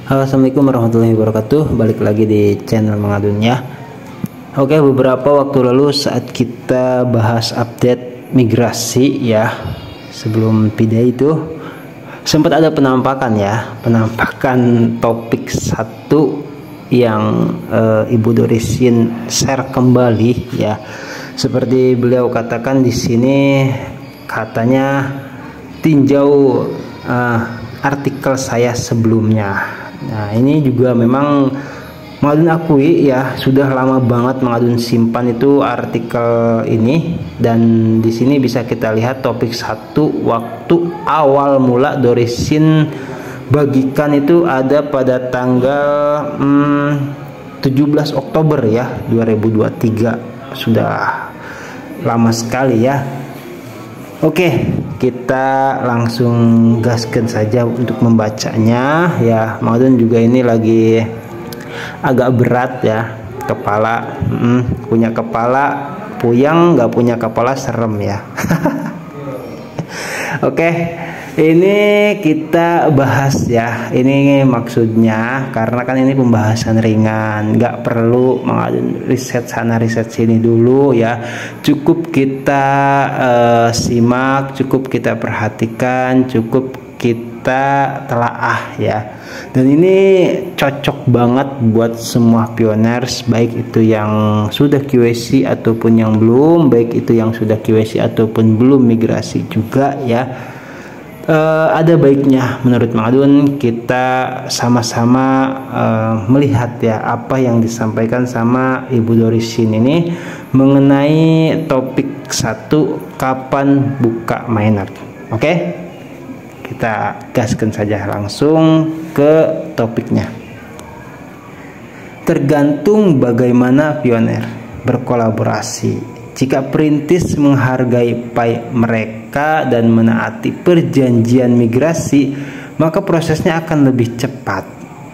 Halo, assalamualaikum warahmatullahi wabarakatuh. Balik lagi di channel Mengadun ya. Oke, beberapa waktu lalu saat kita bahas update migrasi ya, sebelum pindah itu sempat ada penampakan topik satu yang Ibu Dorisin share kembali ya. Seperti beliau katakan di sini, katanya tinjau artikel saya sebelumnya. Nah, ini juga memang Mengadun akui ya, sudah lama banget Mengadun simpan itu artikel ini, dan di sini bisa kita lihat topik satu waktu awal mula Dorisin bagikan itu ada pada tanggal 17 Oktober ya 2023. Sudah lama sekali ya. Oke, kita langsung gaskan saja untuk membacanya ya. Mengadun juga ini lagi agak berat ya, kepala punya kepala puyeng, nggak punya kepala serem ya. Oke, ini kita bahas ya. Ini maksudnya karena kan ini pembahasan ringan, nggak perlu Mengadun riset sana riset sini dulu ya. Cukup kita simak, cukup kita perhatikan, cukup kita telaah ya. Dan ini cocok banget buat semua pioners, baik itu yang sudah QC ataupun yang belum, baik itu yang sudah QC ataupun belum migrasi juga ya. Ada baiknya menurut Mengadun kita sama-sama melihat ya apa yang disampaikan sama Ibu Dorisin ini mengenai topik satu, kapan buka mainnet. Oke, kita gaskan saja langsung ke topiknya. Tergantung bagaimana pioner berkolaborasi. Jika perintis menghargai PAI mereka dan menaati perjanjian migrasi, maka prosesnya akan lebih cepat.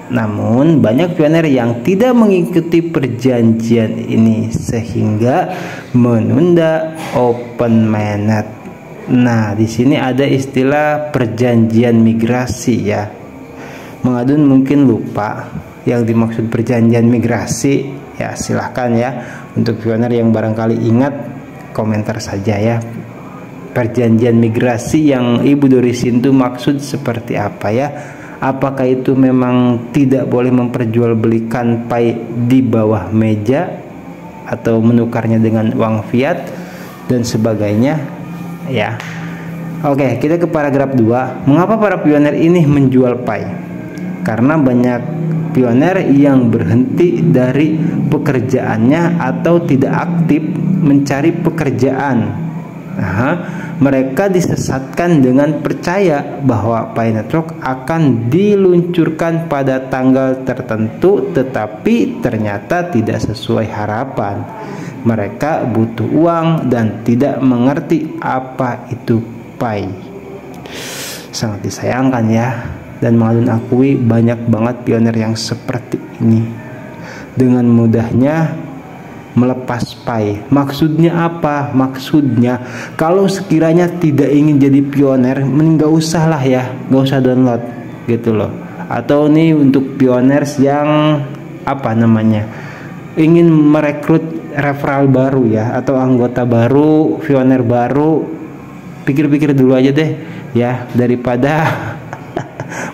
Namun banyak pioner yang tidak mengikuti perjanjian ini sehingga menunda open mainnet. Nah, di sini ada istilah perjanjian migrasi ya. Mengadun mungkin lupa yang dimaksud perjanjian migrasi ya. Silahkan ya, untuk pioner yang barangkali ingat, komentar saja ya. Perjanjian migrasi yang Ibu Dorisin itu maksud seperti apa ya? Apakah itu memang tidak boleh memperjualbelikan PAI di bawah meja atau menukarnya dengan uang fiat dan sebagainya ya. Oke, kita ke paragraf 2. Mengapa para pioner ini menjual PAI? Karena banyak pioner yang berhenti dari pekerjaannya atau tidak aktif mencari pekerjaan. Mereka disesatkan dengan percaya bahwa PAI Network akan diluncurkan pada tanggal tertentu, tetapi ternyata tidak sesuai harapan. Mereka butuh uang dan tidak mengerti apa itu PAI. Sangat disayangkan ya. Dan Mengadun akui banyak banget pioner yang seperti ini. Dengan mudahnya melepas PAI. Maksudnya apa? Maksudnya kalau sekiranya tidak ingin jadi pioner, mending gak usah lah ya, gak usah download gitu loh. Atau nih untuk pioners yang apa namanya, ingin merekrut referral baru ya, atau anggota baru, pioner baru, pikir-pikir dulu aja deh ya, daripada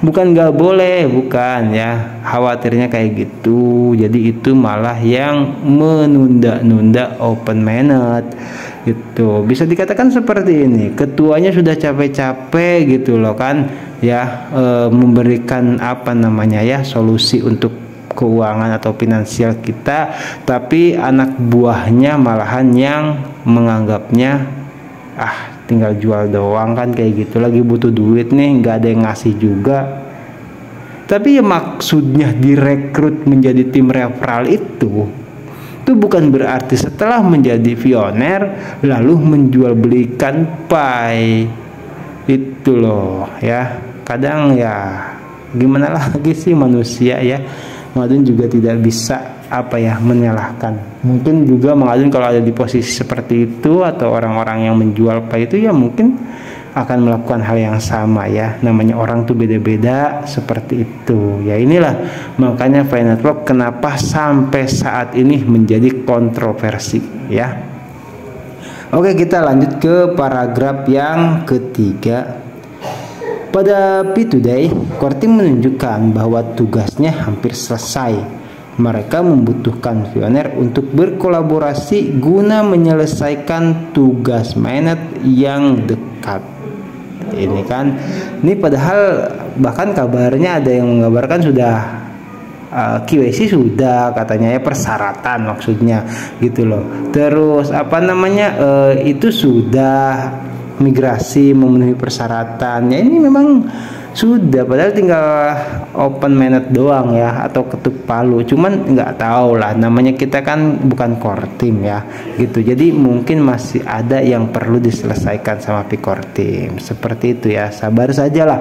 bukan nggak boleh, bukan ya, khawatirnya kayak gitu. Jadi itu malah yang menunda-nunda open mainnet gitu. Bisa dikatakan seperti ini, ketuanya sudah capek-capek gitu loh kan ya, memberikan apa namanya ya, solusi untuk keuangan atau finansial kita, tapi anak buahnya malahan yang menganggapnya tinggal jual doang kan, kayak gitu. Lagi butuh duit nih, nggak ada yang ngasih juga. Tapi ya maksudnya direkrut menjadi tim referral itu bukan berarti setelah menjadi pioner lalu menjual belikan PAI itu loh ya. Kadang ya gimana lagi sih manusia ya. Mengadun juga tidak bisa apa ya, menyalahkan. Mungkin juga Mengadun kalau ada di posisi seperti itu atau orang-orang yang menjual PAI itu ya mungkin akan melakukan hal yang sama ya. Namanya orang tuh beda-beda seperti itu. Ya inilah makanya Pi Network kenapa sampai saat ini menjadi kontroversi ya. Oke, kita lanjut ke paragraf yang ketiga. Pada Pi Today, core team menunjukkan bahwa tugasnya hampir selesai. Mereka membutuhkan pioner untuk berkolaborasi guna menyelesaikan tugas mainnet yang dekat. Ini padahal bahkan kabarnya ada yang mengabarkan sudah KYC sudah katanya ya, persyaratan maksudnya gitu loh. Terus itu sudah migrasi memenuhi persyaratan. Ya ini memang sudah, padahal tinggal open mainnet doang ya, atau ketuk palu. Cuman nggak tahu lah, namanya kita kan bukan core team ya gitu. Jadi mungkin masih ada yang perlu diselesaikan sama core team. Seperti itu ya, sabar saja lah.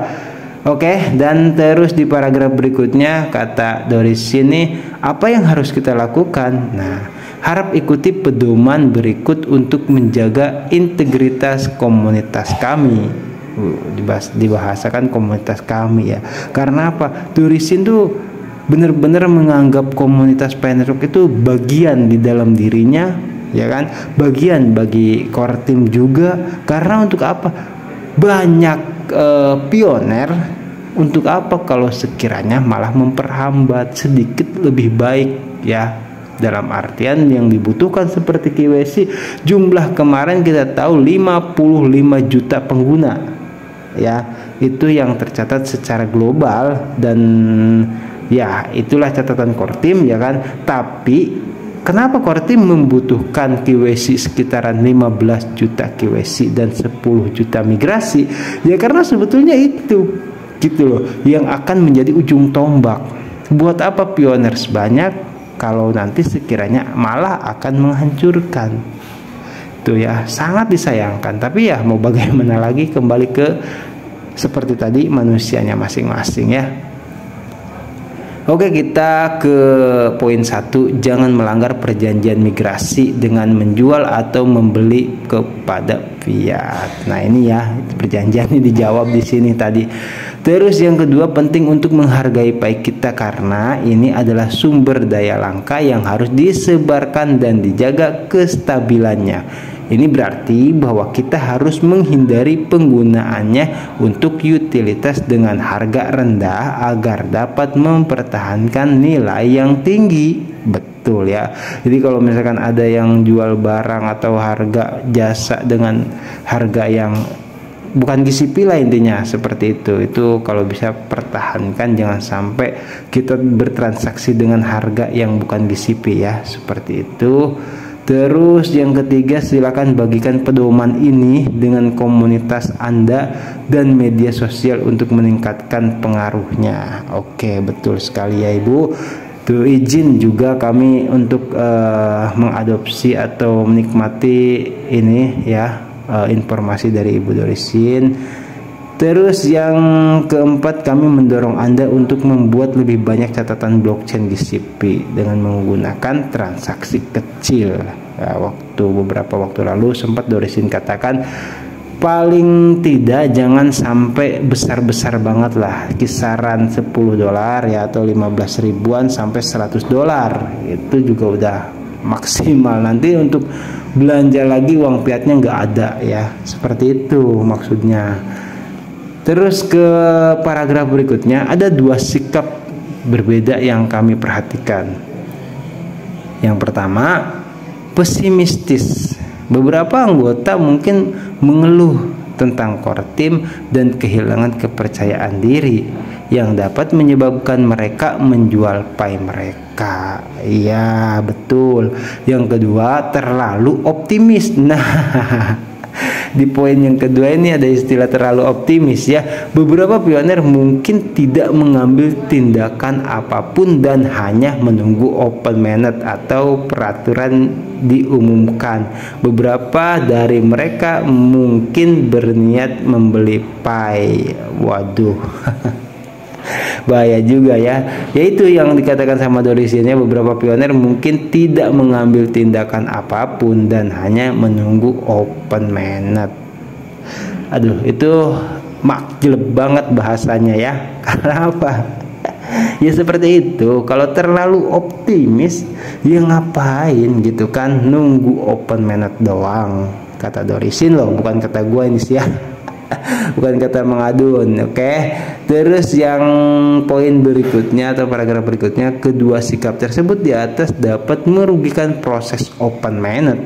Oke, dan terus di paragraf berikutnya kata Doris ini, apa yang harus kita lakukan? Nah, harap ikuti pedoman berikut untuk menjaga integritas komunitas kami. Dibahasakan komunitas kami ya. Karena apa? Dorisin tuh benar-benar menganggap komunitas Pi Network itu bagian di dalam dirinya, ya kan? Bagian bagi core team juga. Karena untuk apa? Banyak pioner. Untuk apa kalau sekiranya malah memperhambat? Sedikit lebih baik ya. Dalam artian yang dibutuhkan seperti KYC, jumlah kemarin kita tahu 55 juta pengguna ya, itu yang tercatat secara global. Dan ya itulah catatan core team ya kan. Tapi kenapa core team membutuhkan KYC sekitaran 15 juta KYC dan 10 juta migrasi? Ya karena sebetulnya itu gitu loh yang akan menjadi ujung tombak. Buat apa pioner sebanyak kalau nanti sekiranya malah akan menghancurkan? Itu ya sangat disayangkan. Tapi ya mau bagaimana lagi, kembali ke seperti tadi manusianya masing-masing ya. Oke, kita ke poin 1, jangan melanggar perjanjian migrasi dengan menjual atau membeli kepada fiat. Nah ini ya perjanjian ini dijawab di sini tadi. Terus yang kedua, penting untuk menghargai Pi kita karena ini adalah sumber daya langka yang harus disebarkan dan dijaga kestabilannya. Ini berarti bahwa kita harus menghindari penggunaannya untuk utilitas dengan harga rendah agar dapat mempertahankan nilai yang tinggi. Betul ya. Jadi kalau misalkan ada yang jual barang atau harga jasa dengan harga yang bukan GCP lah, intinya seperti itu. Itu kalau bisa pertahankan, jangan sampai kita bertransaksi dengan harga yang bukan GCP ya, seperti itu. Terus yang ketiga, silakan bagikan pedoman ini dengan komunitas Anda dan media sosial untuk meningkatkan pengaruhnya. Oke, betul sekali ya Ibu. Tuh izin juga kami untuk mengadopsi atau menikmati ini ya, informasi dari Ibu Dorisin. Terus yang keempat, kami mendorong Anda untuk membuat lebih banyak catatan blockchain GCP dengan menggunakan transaksi kecil. Ya, beberapa waktu lalu sempat Dorisin katakan paling tidak jangan sampai besar-besar banget lah, kisaran $10 ya atau 15 ribuan sampai $100. Itu juga udah maksimal. Nanti untuk belanja lagi uang fiatnya nggak ada ya, seperti itu maksudnya. Terus ke paragraf berikutnya, ada dua sikap berbeda yang kami perhatikan. Yang pertama, pesimistis. Beberapa anggota mungkin mengeluh tentang core team dan kehilangan kepercayaan diri yang dapat menyebabkan mereka menjual Pi mereka. Iya, betul. Yang kedua, terlalu optimis. Nah, di poin yang kedua ini ada istilah terlalu optimis ya. Beberapa pioner mungkin tidak mengambil tindakan apapun dan hanya menunggu open mainnet atau peraturan diumumkan. Beberapa dari mereka mungkin berniat membeli Pi. Waduh. Bahaya juga ya. Yaitu yang dikatakan sama Dorisinnya, beberapa pioner mungkin tidak mengambil tindakan apapun dan hanya menunggu open mainnet. Aduh, itu makjleb banget bahasanya ya. Karena apa? Ya seperti itu. Kalau terlalu optimis, ya ngapain gitu kan, nunggu open minute doang. Kata Dorisin loh, bukan kata gue ini sih ya. Bukan kata Mengadun. Oke. Terus yang poin berikutnya atau paragraf berikutnya, kedua sikap tersebut di atas dapat merugikan proses open minute.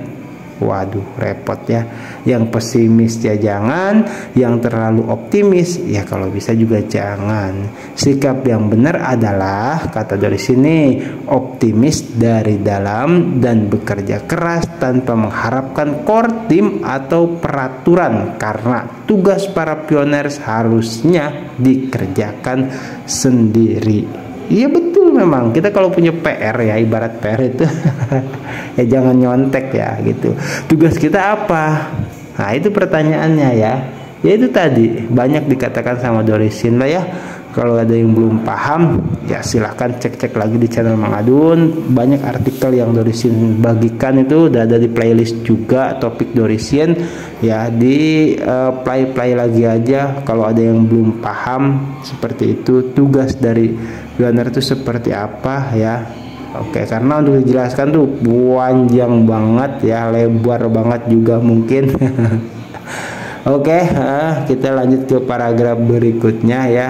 Waduh, repot ya. Yang pesimis ya jangan, yang terlalu optimis ya kalau bisa juga jangan. Sikap yang benar adalah, kata dari sini, optimis dari dalam dan bekerja keras tanpa mengharapkan core team atau peraturan, karena tugas para pioner harusnya dikerjakan sendiri. Iya betul, memang kita kalau punya PR ya, ibarat PR itu ya jangan nyontek ya gitu. Tugas kita apa? Nah itu pertanyaannya ya. Ya itu tadi banyak dikatakan sama Dorisin lah ya. Kalau ada yang belum paham ya silahkan cek-cek lagi di channel Mengadun. Banyak artikel yang Dorisin bagikan itu udah ada di playlist juga, topik Dorisin ya, di play lagi aja kalau ada yang belum paham seperti itu. Tugas dari pioner itu seperti apa ya. Oke, karena untuk dijelaskan tuh panjang banget ya, lebar banget juga mungkin. Oke, kita lanjut ke paragraf berikutnya ya.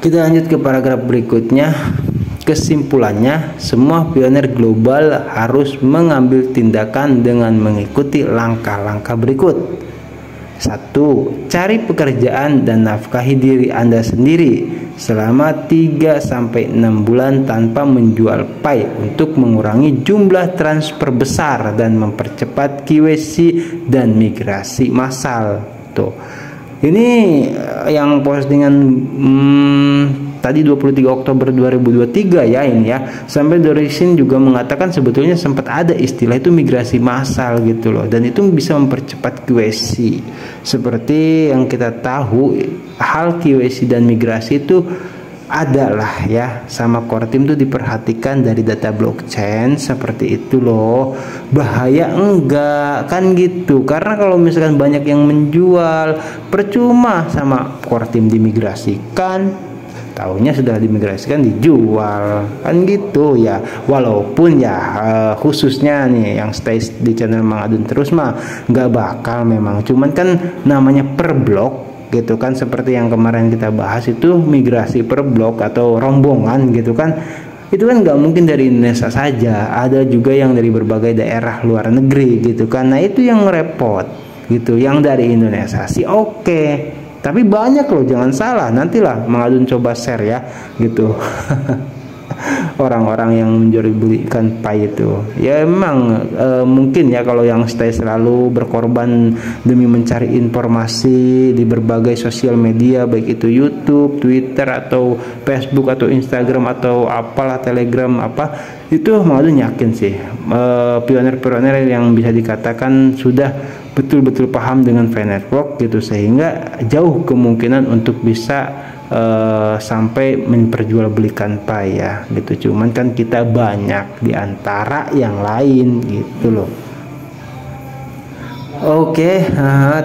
Kita lanjut ke paragraf berikutnya. Kesimpulannya, semua pioner global harus mengambil tindakan dengan mengikuti langkah-langkah berikut. 1. Cari pekerjaan dan nafkahi diri Anda sendiri selama 3-6 bulan tanpa menjual Pi untuk mengurangi jumlah transfer besar dan mempercepat KYC dan migrasi massal. Tuh. Ini yang postingan tadi 23 Oktober 2023 ya ini ya. Sampai Dorisin juga mengatakan sebetulnya sempat ada istilah itu migrasi massal gitu loh, dan itu bisa mempercepat KYC. Seperti yang kita tahu, hal KYC dan migrasi itu adalah ya sama core team tuh diperhatikan dari data blockchain seperti itu loh. Bahaya enggak kan gitu, karena kalau misalkan banyak yang menjual, percuma sama core team dimigrasikan, tahunya sudah dimigrasikan dijual kan gitu ya. Walaupun ya khususnya nih yang stay di channel Mengadun terus mah nggak bakal memang, cuman kan namanya per blok gitu kan, seperti yang kemarin kita bahas itu migrasi per blok atau rombongan gitu kan, itu kan nggak mungkin dari Indonesia saja, ada juga yang dari berbagai daerah luar negeri gitu kan. Nah itu yang repot gitu. Yang dari Indonesia sih oke, tapi banyak loh, jangan salah, nantilah Mengadun coba share ya gitu. Orang-orang yang menjualbelikan Pi itu ya memang mungkin ya kalau yang stay selalu berkorban demi mencari informasi di berbagai sosial media, baik itu YouTube, Twitter atau Facebook atau Instagram atau apalah, Telegram apa, itu Mengadun yakin sih pioner-pioner yang bisa dikatakan sudah betul-betul paham dengan Pi Network gitu, sehingga jauh kemungkinan untuk bisa sampai memperjualbelikan Pi ya gitu. Cuman kan kita banyak di antara yang lain gitu loh. Oke,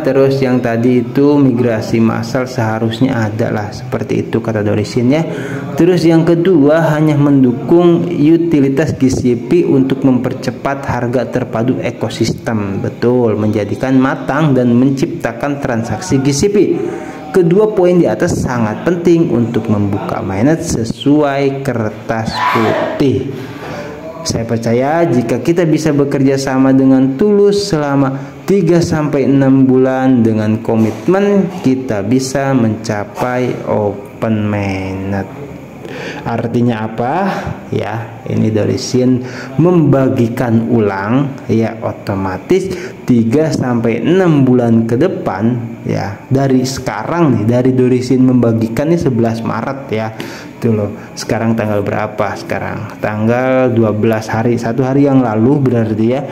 terus yang tadi itu migrasi massal seharusnya ada lah, seperti itu kata Dorisin ya. Terus yang kedua, hanya mendukung utilitas GCP untuk mempercepat harga terpadu ekosistem. Betul, menjadikan matang dan menciptakan transaksi GCP. Kedua poin di atas sangat penting untuk membuka mainnet sesuai kertas putih. Saya percaya jika kita bisa bekerja sama dengan tulus selama 3-6 bulan dengan komitmen, kita bisa mencapai open mainnet. Artinya apa? Ya, ini Dorisin membagikan ulang ya, otomatis 3-6 bulan ke depan ya, dari sekarang nih, dari Dorisin membagikan nih 11 Maret ya. Tuh loh, sekarang tanggal berapa? Sekarang tanggal 12 hari, 1 hari yang lalu berarti ya.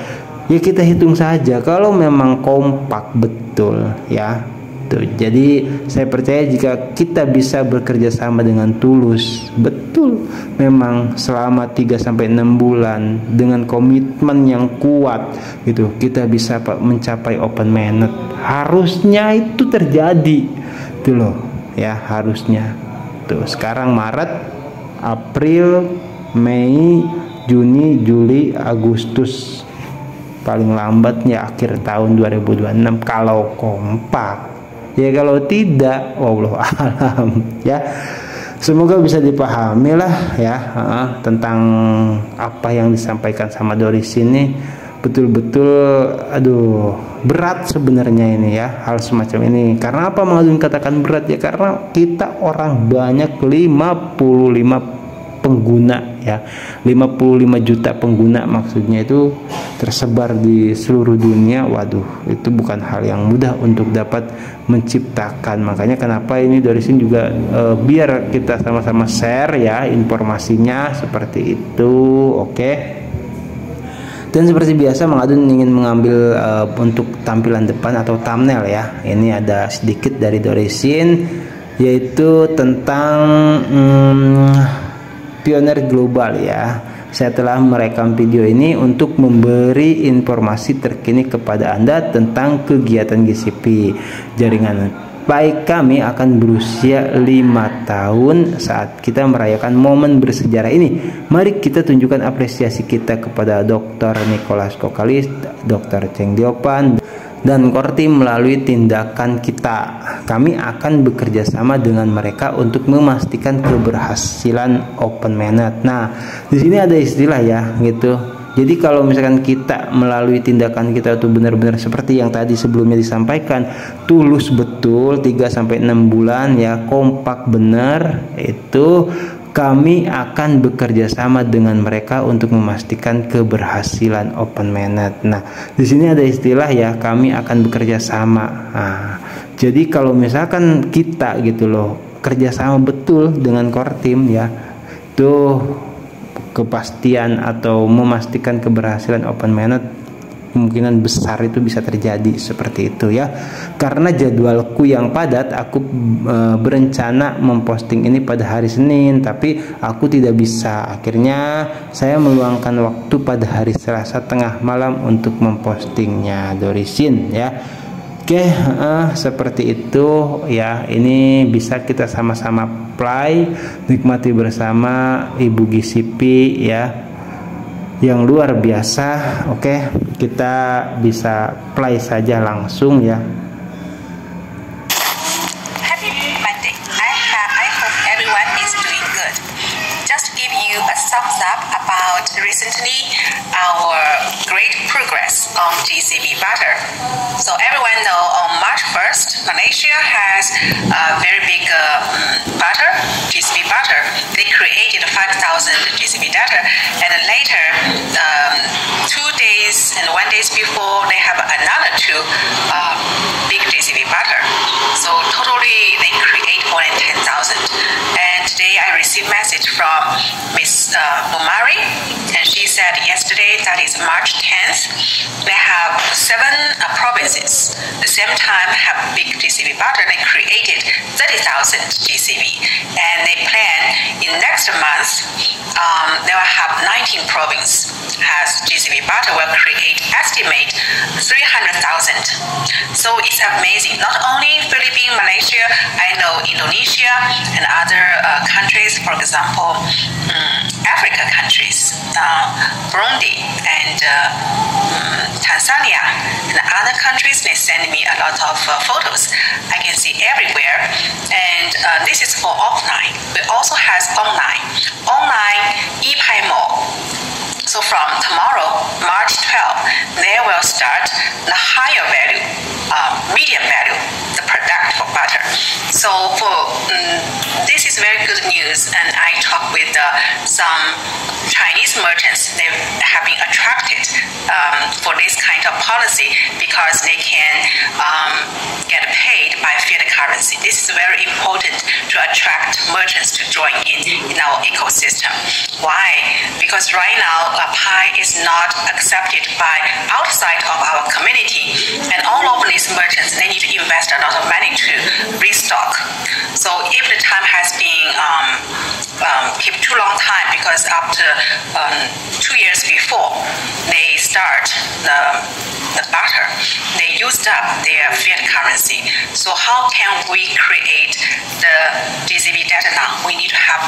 Ya kita hitung saja, kalau memang kompak betul ya, Tuh, jadi saya percaya jika kita bisa bekerja sama dengan tulus, betul, memang selama 3-6 bulan dengan komitmen yang kuat gitu, kita bisa mencapai open minded. Harusnya itu terjadi, tuh loh ya, harusnya. Tuh, sekarang Maret, April, Mei, Juni, Juli, Agustus, paling lambat ya akhir tahun 2026 kalau kompak. Ya kalau tidak, wallahu alam ya. Semoga bisa dipahami lah ya tentang apa yang disampaikan sama Doris ini. Betul-betul aduh berat sebenarnya ini ya, hal semacam ini. Karena apa Mang katakan berat ya? Karena kita orang banyak, 55 pengguna ya, 55 juta pengguna maksudnya, itu tersebar di seluruh dunia. Waduh, itu bukan hal yang mudah untuk dapat menciptakan. Makanya kenapa ini dari sini juga biar kita sama-sama share ya informasinya seperti itu. Oke. Dan seperti biasa Mang Adun ingin mengambil untuk tampilan depan atau thumbnail ya. Ini ada sedikit dari Dorisin, yaitu tentang pionir global ya. Saya telah merekam video ini untuk memberi informasi terkini kepada Anda tentang kegiatan GCP. Jaringan baik kami akan berusia 5 tahun saat kita merayakan momen bersejarah ini. Mari kita tunjukkan apresiasi kita kepada Dr. Nicholas Kokalis, Dr. Cheng Diopan, dan Kortim melalui tindakan kita. Kami akan bekerja sama dengan mereka untuk memastikan keberhasilan open minded. Nah, di sini ada istilah ya gitu. Jadi kalau misalkan kita melalui tindakan kita itu benar-benar seperti yang tadi sebelumnya disampaikan, tulus betul 3-6 bulan ya, kompak benar, itu kami akan bekerja sama dengan mereka untuk memastikan keberhasilan open minded. Nah, di sini ada istilah ya, kami akan bekerja sama. Nah, jadi kalau misalkan kita gitu loh kerjasama betul dengan core team ya, tuh kepastian atau memastikan keberhasilan open minded kemungkinan besar itu bisa terjadi seperti itu ya. Karena jadwalku yang padat, aku berencana memposting ini pada hari Senin, tapi aku tidak bisa. Akhirnya saya meluangkan waktu pada hari Selasa tengah malam untuk mempostingnya, Dorisin ya. Oke, seperti itu ya. Ini bisa kita sama-sama play, nikmati bersama Ibu GCP ya, yang luar biasa. Oke, kita bisa play saja langsung ya. Happy Monday. I hope everyone is doing good. Just give you a thumbs up about recently our great progress on GCP butter. So everyone know on March 1st, Malaysia has a very big butter, GCP butter. They created 5,000 GCP butter, and then later 2 days and 1 day before they have another 2 big GCP butter. So totally they create more than 10,000. And today I received message from Miss Mumari, and she said yesterday, that is March 10th, they have 7 provinces the same time have big GCP butter. They created 30,000 GCP, and they plan in next month they will have 19 province has GCP butter will create estimate 300,000. So it's amazing. Not only Philippines, Malaysia, I know Indonesia and other countries, for example, Africa countries, Burundi and Tanzania and other countries, they send me a lot of photos. I can see everywhere, and this is for offline. We also has online e-Paimo. So from tomorrow, March 12, they will start the higher value, medium value, the product for butter. So for this is very good news, and I talked with some Chinese merchants. They have been attracted for this kind of policy because they can get paid by fiat currency. This is very important to attract merchants merchants to join in our ecosystem. Why? Because right now Pi is not accepted by outside of our community, and all of these merchants, they need to invest a lot of money to restock. So if the time has been keep too long time, because after 2 years before they start the barter, they used up their fiat currency. So how can we create the GCB data now? We need to have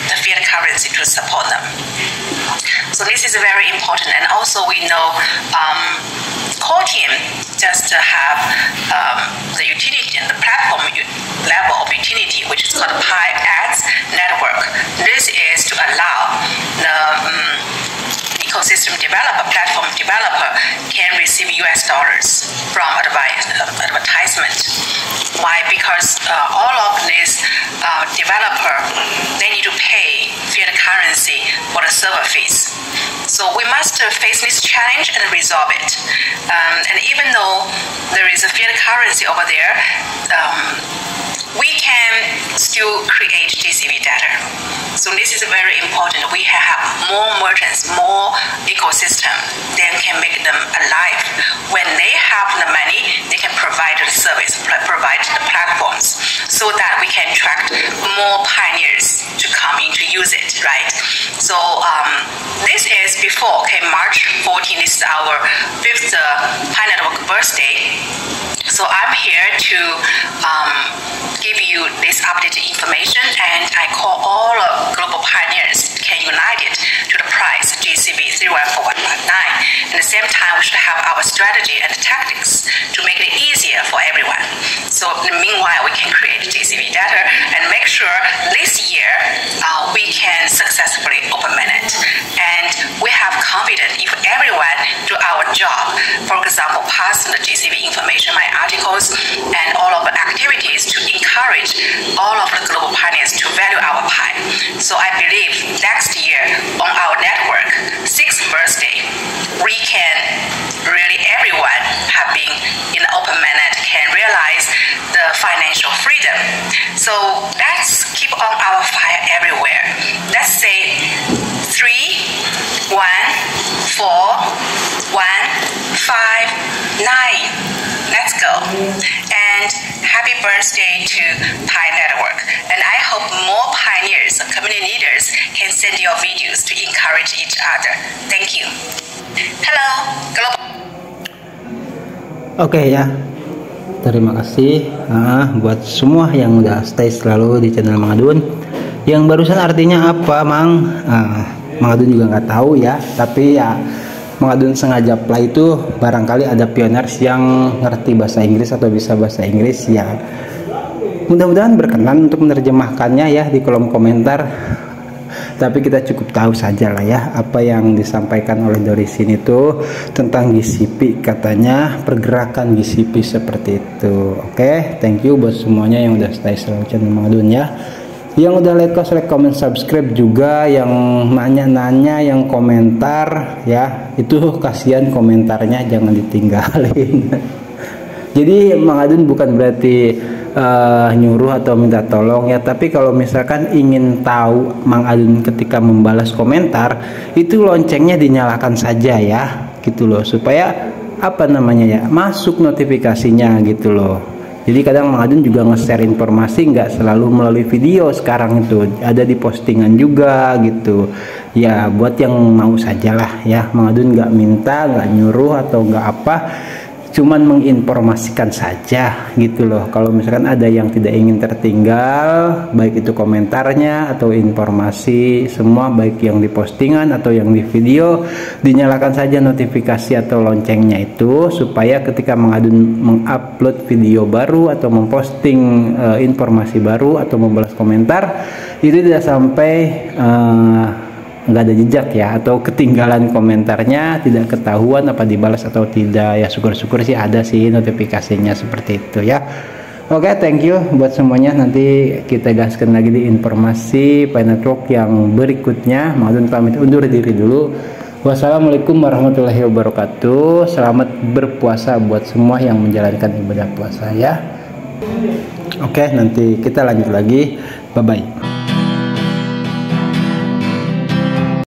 the fiat currency to support them. So this is very important. And also we know core team just have the utility and the platform level of utility, which is called Pi Ads Network. This is to allow the ecosystem developer, platform developer can receive US dollars from advertisement. Why? Because all of these developer, they need to pay fiat currency for the server fees. So we must face this challenge and resolve it. And even though there is a fiat currency over there, we can still create GCB data. So this is very important. We have more merchants, more ecosystem, then can make them alive. When they have the money, they can provide the service, provide the platforms, so that we can attract more pioneers to come in to use it, right? So this is before, okay, March 14, this is our 5th Pi Network birthday. So I'm here to give you this updated information, and I call all global pioneers can unite it to the price GCB 314119. At the same time, we should have our strategy and tactics to make it easier for everyone. So meanwhile, we can create GCB data and make sure this year we can successfully implement it. And we have confidence if everyone do our job, for example, pass the GCB information, my articles, and all of the activities to encourage all of the global pioneers to value our Pi. So I believe next year on our network, 6th birthday, we can really everyone have been in the open mainnet can realize the financial freedom. So let's keep on our fire everywhere. Let's say 3, 1, 4, 1, 5, 9. Let's go. And happy birthday to Pi Network. And I hope more pioneers, community leaders can send your videos to encourage each other. Thank you. Hello, Global. Oke ya, terima kasih buat semua yang udah stay selalu di channel Mang Adun. Yang barusan artinya apa, Mang? Mang Adun juga nggak tahu ya, tapi ya Mang Adun sengaja play itu barangkali ada pioneers yang ngerti bahasa Inggris atau bisa bahasa Inggris ya. Mudah-mudahan berkenan untuk menerjemahkannya ya di kolom komentar. Tapi kita cukup tahu saja lah ya apa yang disampaikan oleh Doris ini tuh tentang GCP, katanya pergerakan GCP seperti itu. Oke, thank you buat semuanya yang udah stay selalu channel Mang Adun ya. Yang udah like, comment, subscribe juga, yang nanya-nanya, yang komentar ya, itu kasihan komentarnya jangan ditinggalin. Jadi Mang Adun bukan berarti nyuruh atau minta tolong ya, tapi kalau misalkan ingin tahu Mang Adun ketika membalas komentar, itu loncengnya dinyalakan saja ya, gitu loh, supaya apa namanya ya, masuk notifikasinya gitu loh. Jadi kadang Mang Adun juga nge-share informasi nggak selalu melalui video, sekarang itu ada di postingan juga gitu ya, buat yang mau sajalah ya. Mang Adun nggak minta, nggak nyuruh atau nggak apa, cuman menginformasikan saja gitu loh. Kalau misalkan ada yang tidak ingin tertinggal, baik itu komentarnya atau informasi, semua baik yang di postingan atau yang di video, dinyalakan saja notifikasi atau loncengnya itu, supaya ketika Mang Adun mengupload video baru atau memposting informasi baru atau membalas komentar, itu tidak sampai nggak ada jejak ya, atau ketinggalan komentarnya, tidak ketahuan apa dibalas atau tidak ya. Syukur-syukur sih ada sih notifikasinya seperti itu ya. Oke, thank you buat semuanya. Nanti kita gaskan lagi di informasi Pi Network yang berikutnya. Mang Adun pamit undur diri dulu. Wassalamualaikum warahmatullahi wabarakatuh. Selamat berpuasa buat semua yang menjalankan ibadah puasa ya. Oke, nanti kita lanjut lagi. Bye bye.